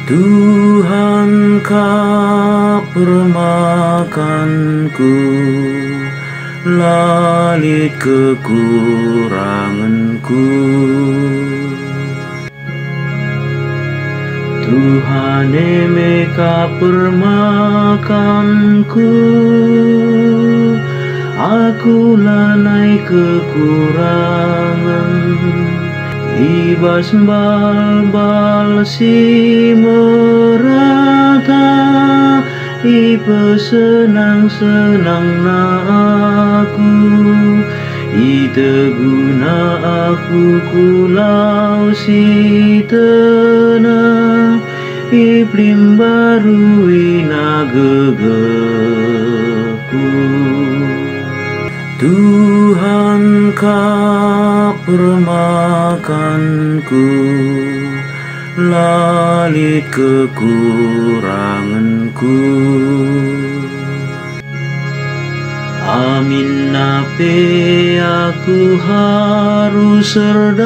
Tuhan permakanku, lalit kekuranganku. Tuhan meka permakanku, aku lanai kekurangan. Ibas bal-bal si merata, ipe senang-senang na aku, ite guna aku kulau si tenang, iklim baru ina gegeku. Tuhan permakanku, lalit kekuranganku. Amin nape aku harus serdalan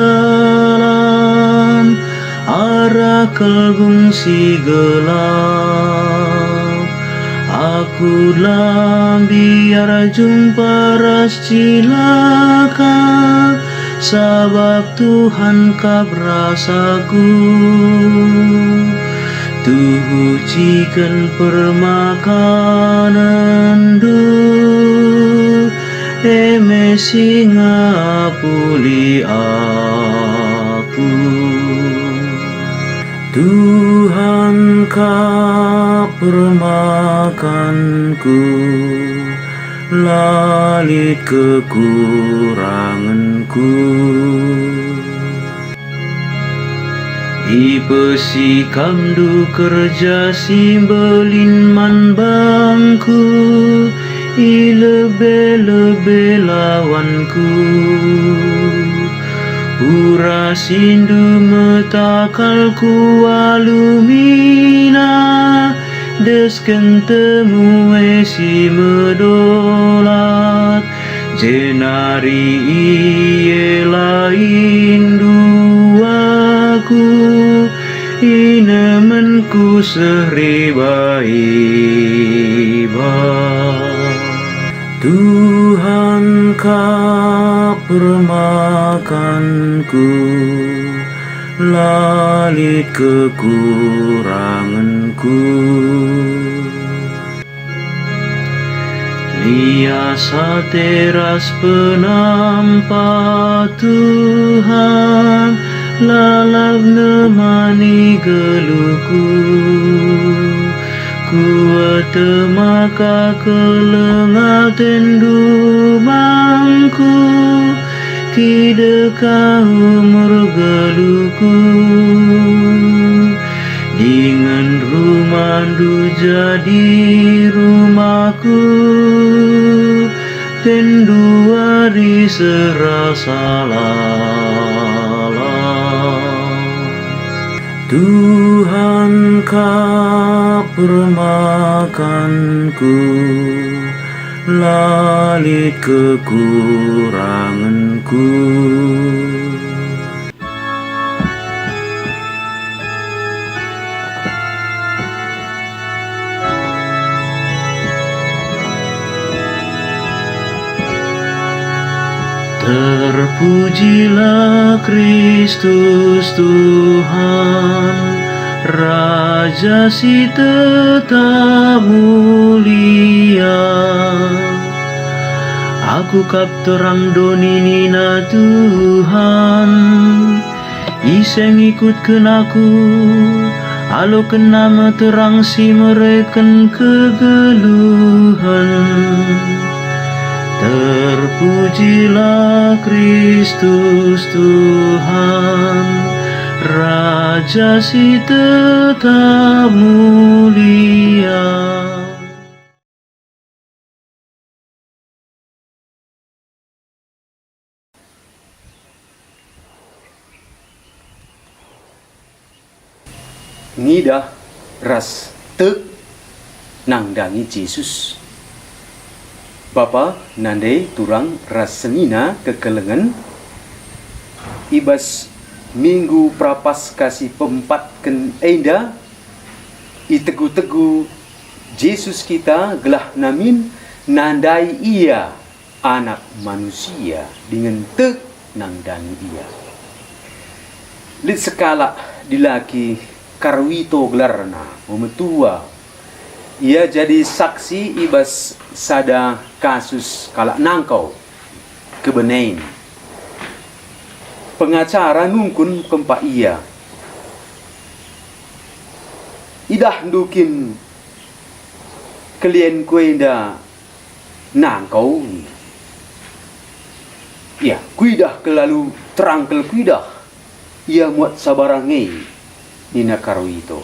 arah kelgung si gelap. Aku biar jumpa ras cilaka, sabab Tuhan kap rasaku. Tuhu cikan permakanan du, eme singa puli aku. Tuhan permakanku, lalit kekuranganku. Ipe si kamdu kerja simbelin man bangku, i lebe-lebe lawanku. Ura sindu metakal ku alumina, desken temu si medolat, jenari iye lain duaku, inemenku seriba-iba. Tuhan permakanku, lalit kekuranganku. Liasa teras penampa Tuhan, lalap nemani geluhku. Kuat maka kelengah tendu mangku, kideka umur geluhku. Dengan rumah du jadi rumahku, tendu hari serasa lalang. Tuhan permakanku, lalit kekuranganku. Terpujilah Kristus Tuhan, Raja si tetap mulia. Aku kap terang doninina Tuhan, iseng ikut kenaku, alo kena terang si mereken kegeluhan. Terpujilah Kristus Tuhan, Raja si tetap mulia. Ngidah ras tek nangdangi Yesus. Bapa nandai turang ras sengina kekelengan ibas minggu prapas kasih pempatken enda itegu-tegu Yesus kita gelah namin nandai ia anak manusia dengan tek nangdangi ia. Lit sekala dilaki karwito gelarna memetua. Ia jadi saksi ibas sada kasus kalak nangkau kebenain. Pengacara nungkun kempak ia. Idah dukin klien kuenda nangkau. Ya, kuidah kelalu terangkel kuidah. Ia muat sabarangai nina karwito.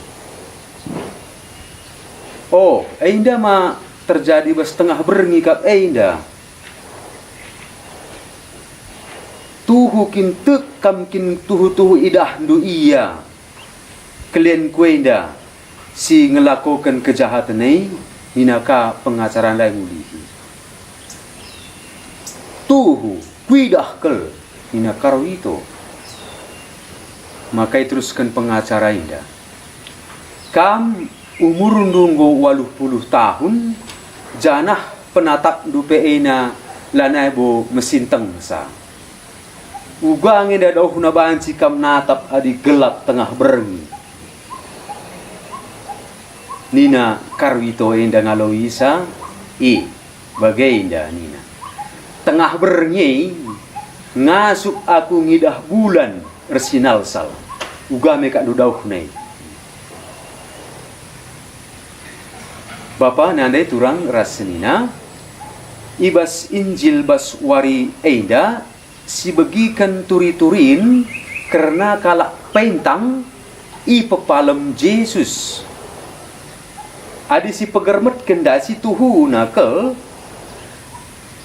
Oh, ainda ma terjadi setengah berngikap ainda. Tuhu kin tek kam kin tuhu idah ndu iya. Klien kuenda si ngelakukan kejahatan ini ninaka pengacara lain mulihi. Tuhu kuidah kel nina karwito. Maka teruskan pengacara indah. Kam umur nunggu 80 tahun janah penatap dupe ena lanai bo mesin tengsa. Ugang eda dauh na banci kam natap adi gelap tengah berengi. Nina karwito enda ngaloisa bagai indah nina. Tengah berengi ngasuk aku ngidah bulan resinal sal. Ugame kak dudauh nai. Bapa nandai turang rasenina ibas Injil bas wari eida si begikan turi-turin karena kalak pentang i pepalem Yesus. Adi si pegermet kenda si tuhu nakel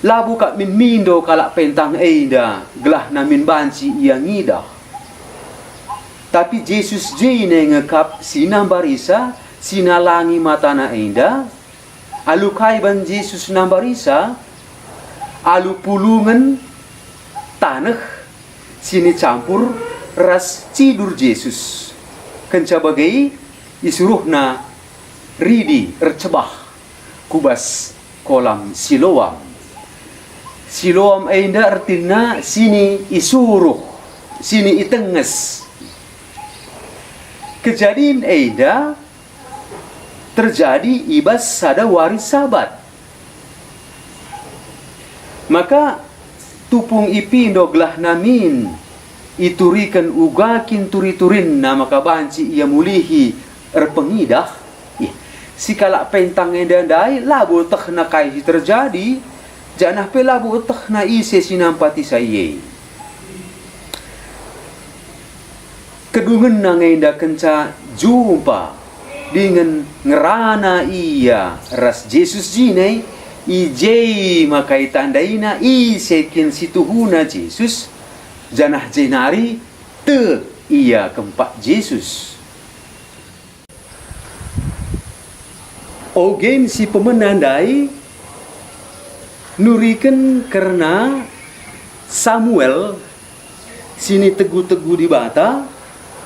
labu kak min mindo kalak pentang eida gelah namin banci ia ngidah. Tapi Yesus jine ngekap sinambarisa sinalangi matana enda alu kaiban Yesus nambarisa alu pulungan tanah sini campur ras cidur Yesus kenca bagai isuruhna ridi ercebah kubas kolam Siloam. Siloam enda artinya sini isuruh sini itenges. Kejadian enda terjadi ibas sada waris sabat. Maka tupung ipi ndoglah namin iturikan ugakin turi-turin na maka banci ia mulihi erpengidah. Si kalak pentang endandai labu teh na kai terjadi janah pe labu teh na ise sinampati saye. Kedungen na ngenda kenca jumpa dengan ngerana ia ras Yesus jine ije makai tandaina i sekin situhuna Yesus janah jenari te ia kempak Yesus. Ogen si pemenandai nurikan karena Samuel sini tegu-tegu di bata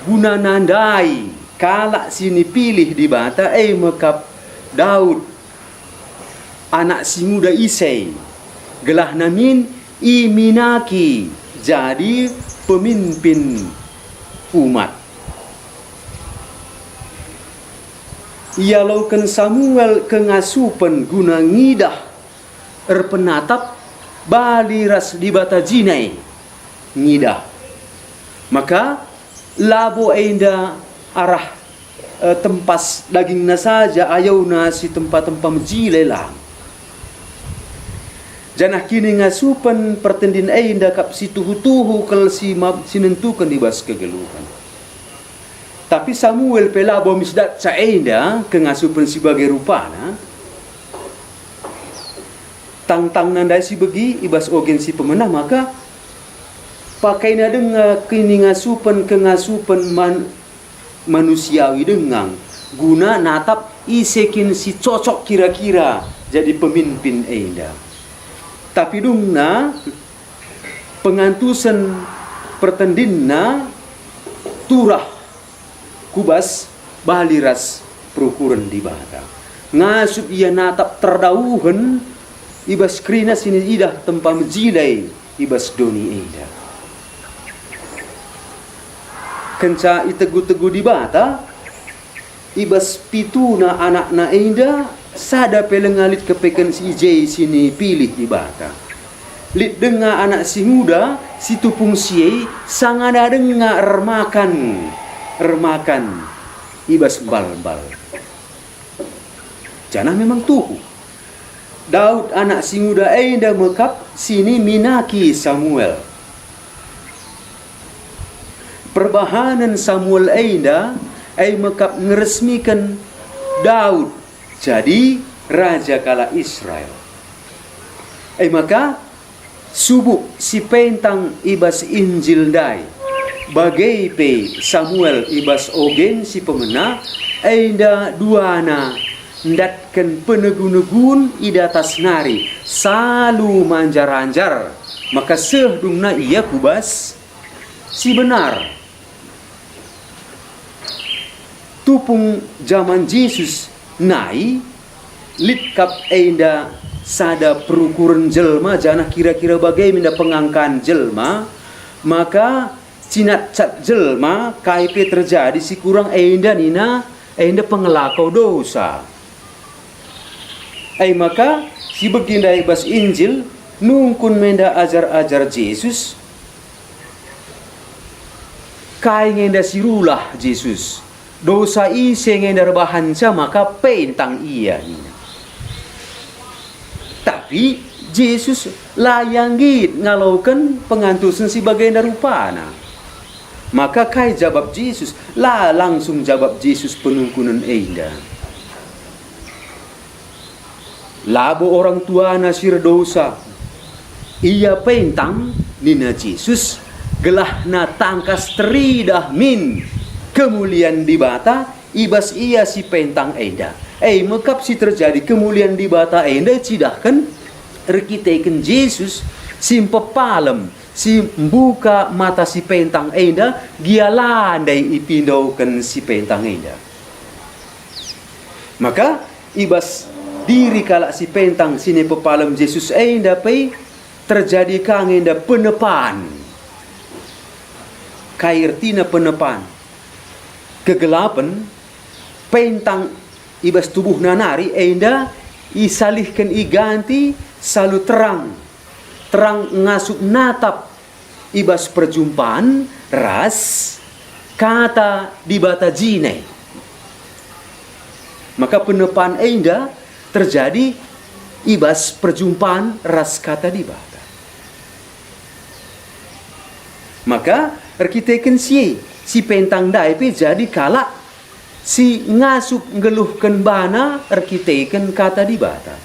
guna nandai kalak sini pilih di bata mekap Daud anak si muda Isai gelah namin iminaki jadi pemimpin umat. Ia laukan Samuel kengasupan guna ngidah erpenatap bali ras di bata jinai ngidah. Maka labo enda arah tempas daging na saja ayaw na si tempat-tempat menjilelang. Janah kini ngasupan pertendin enda kap si tuhu-tuhu kal si sinentukan di bas kegeluhan. Tapi Samuel pelabo misdat sa enda kengasupan si bagai rupana. Tang-tang nandai si begi ibas ogen si pemenah maka pakai na denga kini ngasupan kengasupan manusiawi dengang guna natap isekin si cocok kira-kira jadi pemimpin enda. Tapi dungna pengantusan pertendinna turah kubas baliras perukuran di bata. Ngasup ia natap terdauhan ibas krina sini idah tempa menjilai ibas doni eda. Kenca itegu-tegu di bata ibas pituna anak-na eda sada pelengalit kepeken si ijay sini pilih di bata. Lit denga anak si muda si tupung siye sangada denga remakan ibas bal-bal. Janah memang tuhu. Daud anak si muda enda mekap sini minaki Samuel. Perbahanan Samuel enda mekap ngeresmikan Daud jadi raja kala Israel. Maka subuk si pentang ibas Injil dai bagai pe Samuel ibas ogen si pemena enda duana ndatkan penegun-negun ida atas nari salu manjar-anjar maka sehdungna ia kubas si benar tupung zaman Yesus nai litkap enda sada perukuran jelma janah kira-kira bagaimana pengangkan jelma maka cinat cat jelma kaipe terjadi si kurang enda pengelakau dosa. Maka si begindai bas Injil nungkun menda ajar-ajar Yesus kai ngenda sirulah Yesus dosa ise ngenda rebahanca maka pentang ia ini. Tapi Yesus layanggit ngalaukan pengantusan si bagenda rupana. Maka kai jawab Yesus langsung jawab Yesus penungkunan enda. Labo orang tua nasir dosa ia pentang nina Yesus gelah na tangkas teridah min kemuliaan di bata ibas ia si pentang enda. Mekap si terjadi kemuliaan di bata enda cidahkan rekiteken Yesus si pepalem si buka mata si pentang enda gialandai ipindaukan si pentang enda. Maka ibas diri kala si pentang sini pepalem Yesus enda pe terjadi kang enda penepan kairtina penepan kegelapan pentang ibas tubuh nanari enda isalihkan iganti salu terang ngasup natap ibas perjumpaan ras kata di bata jine. Maka penepan enda terjadi ibas perjumpaan ras kata di bata. Maka rekiteken si pentang daipe jadi kala si ngasup ngeluhkan bana rekiteken kata di bata.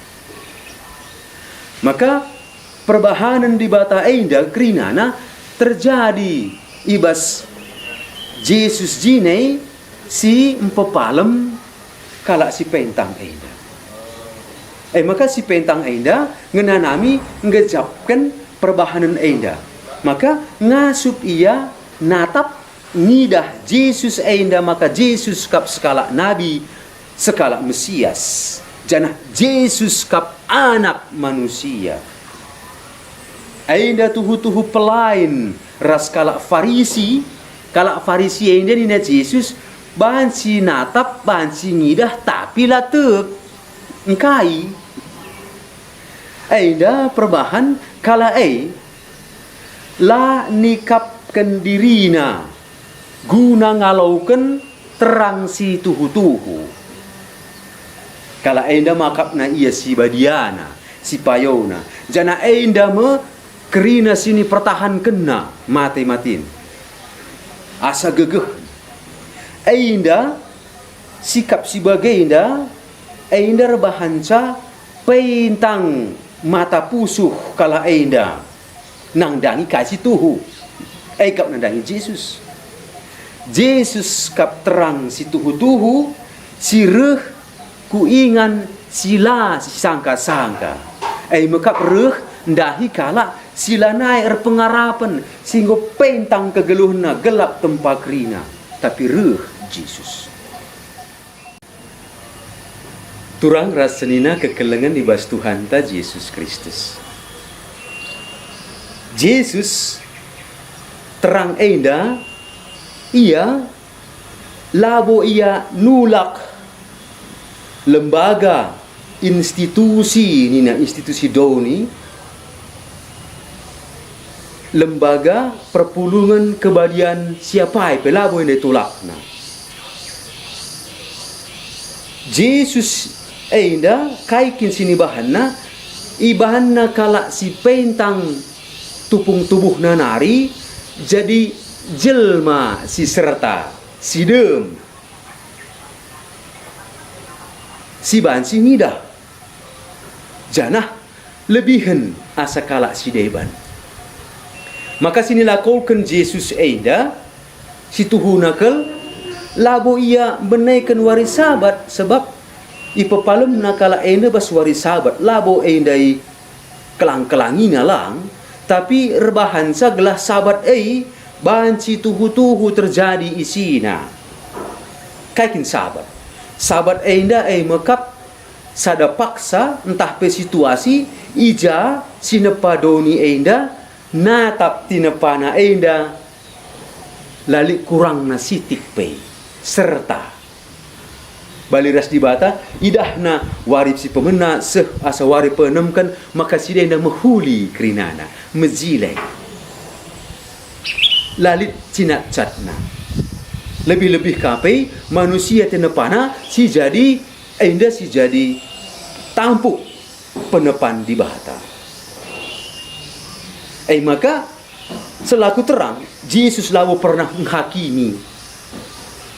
Maka perbahanan di bata enda krinana terjadi ibas Yesus jine si empepalem kala si pentang enda. Maka si pentang enda ngenanami ngejapkan perbahanan enda. Maka ngasup ia natap nidah Yesus enda maka Yesus kap skala nabi skala Mesias. Janah Yesus kap anak manusia. Enda tuhu-tuhu pelain ras kala Farisi enda nina Yesus bansi natap bansi nidah tapi latep engkai. Enda perbahan kala la nikapkan dirina guna ngalaukan terang si tuhu-tuhu. Kala enda makapna ia si badiana si payona jana enda me kerina sini pertahan kena mati-matin asa gegeh enda sikap si bagenda enda rebahanca pentang mata pusuh kala enda nangdangi kasih tuhu kap nangdangi Yesus kap terang si tuhu-tuhu si reh kuingan sila si sangka-sangka mekap reh ndahi kala sila naik pengarapan sehingga pentang kegeluhna gelap tempat rina tapi reh Yesus turang rasanina kekelengan di bas Tuhan ta Yesus Kristus. Yesus terang enda ia labo ia nulak lembaga institusi nina institusi doni lembaga perpulungan kebadian siapa pelabo yang ditolak na Yesus enda kaikin sini bahanna ibahanna kala si pentang tupung tubuh nanari jadi jelma si serta si dem si bansi ngidah janah lebihan asa kala si deban maka sini lakukan Yesus enda si tuhunakel labo ia menaikkan waris sabat sebab ipepalem nakala enda bas waris sabat labo endai kelang-kelangina lang tapi rebahan saglah sabat banci tuhu-tuhu terjadi isina kaikin sabat enda mekap sada paksa entah pe situasi ija sinepadoni enda natap tinepana enda lalik kurang nasitik pe serta baliras dibata idahna warip si pemena seh asa warip penemkan maka sidenda mehuli krinana mezilai lalit cinat catna lebih-lebih kapai manusia tenepana si jadi tampuk penepan di bahata maka selaku terang Yesus lalu pernah menghakimi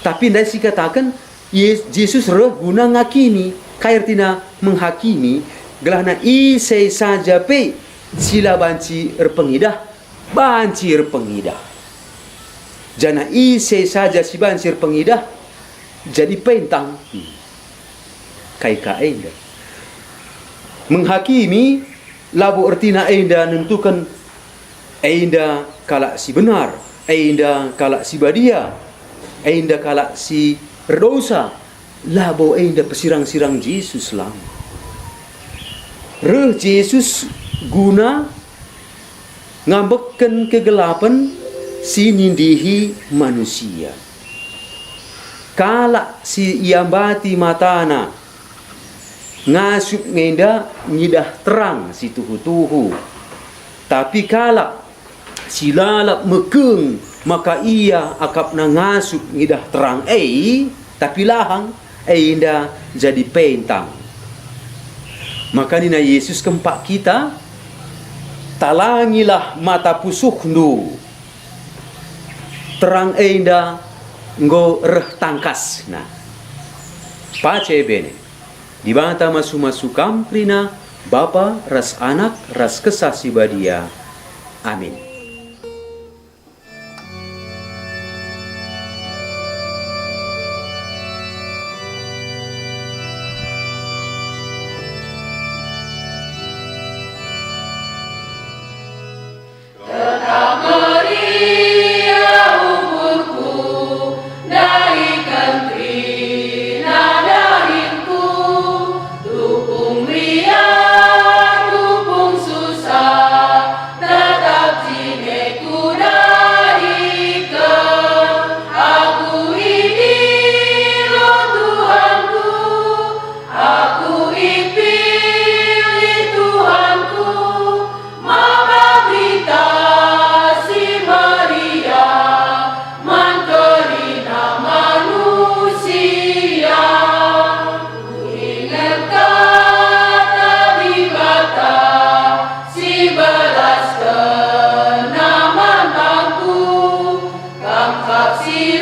tapi ndak si katakan Yesus guna ngakini kairtina menghakimi gelahna isai saja pe sila banci erpengidah banci erpengidah jana isai saja si banci erpengidah jadi pentang kai enda menghakimi labu ertina enda nentukan enda kala si benar enda kala si badia enda kala si berdosa labo enda pesirang-sirang Yesus lang Yesus guna ngambekkan kegelapan si nindihi manusia kala si iambati matana ngasup ngenda ngidah terang si tuhu-tuhu tapi kala si lalap mekeng maka ia akap na ngasup ngidah terang tapi lahang indah jadi pentang maka nina Yesus kempak kita talangilah mata pusuhnu terang indah ngo reh tangkas nah pace bene dibanta masu-masu kamprina Bapa ras anak ras kesasi badia amin. See